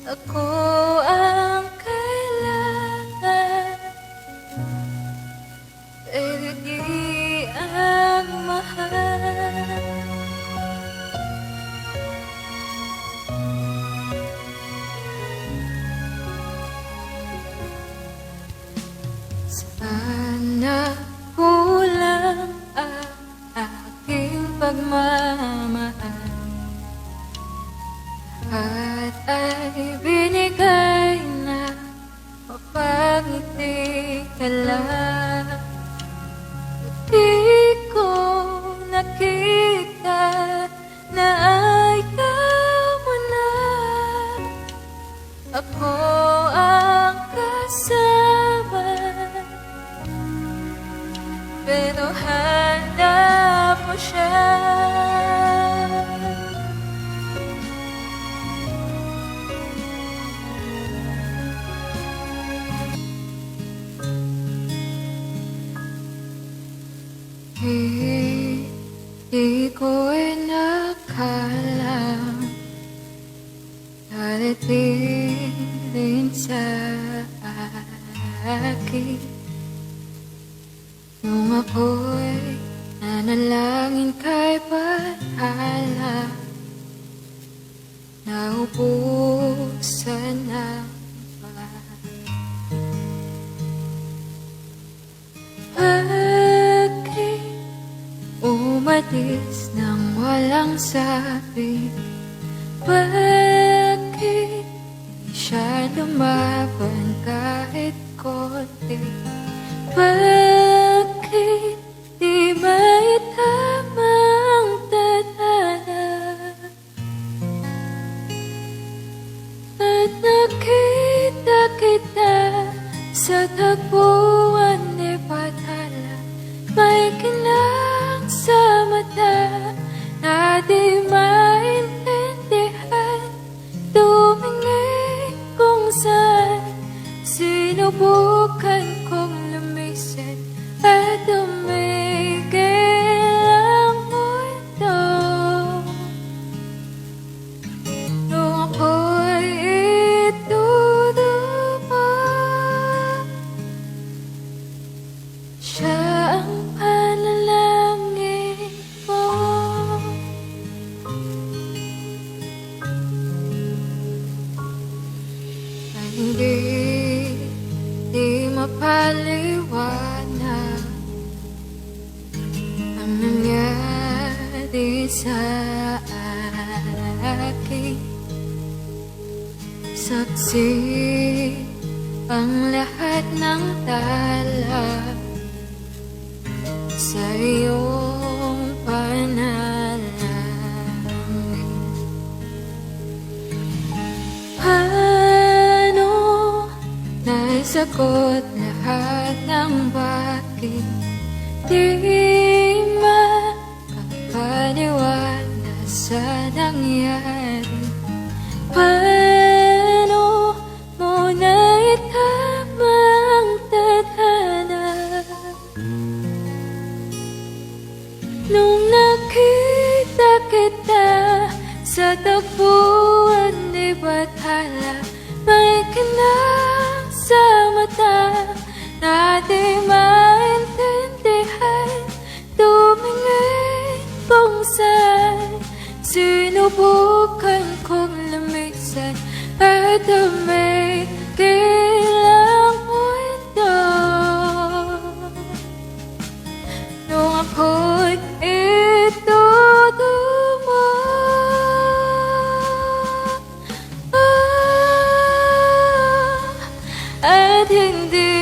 Ako ang kailangan, pero di ang mahal. Sana kulang ang aking pagmamahal at ay binigay na mapangiti ka lang. Di ko nakita na ayaw mo na. Ako ang kasama, pero hanap mo siya. Di ko inakala darating din sa akin nung ako'y nanalangin kay Bathala. Naubusan ng umalis nang walang sabi? Bakit di siya lumaban kahit konti? Bakit di maitama ang tadhana? At nakita kita sa tagpuan ni Bathala. May kinang sa mata na di maintindihan. Tumingin kung saan sinubukan kong lumisan at tumigil ang mundo. Nung ako'y itutupa, siya ang panalangin ko. Ay di mapaliwanag ang nangyari sa akin. Saksi ang lahat ng tala sa iyong panalangin. Paano naisagot lahat ng bakit? Di makapaniwala sa nangyari. Paano mo naitama ang tadhana? Nung nakita kita sa tagpuan ni Bathala, may kinang sa mata na di maintindihan. Tumingin kung saan sinubukan kong lumisan at tumigil ang mundo. Nung ako'y itutumo, at hindi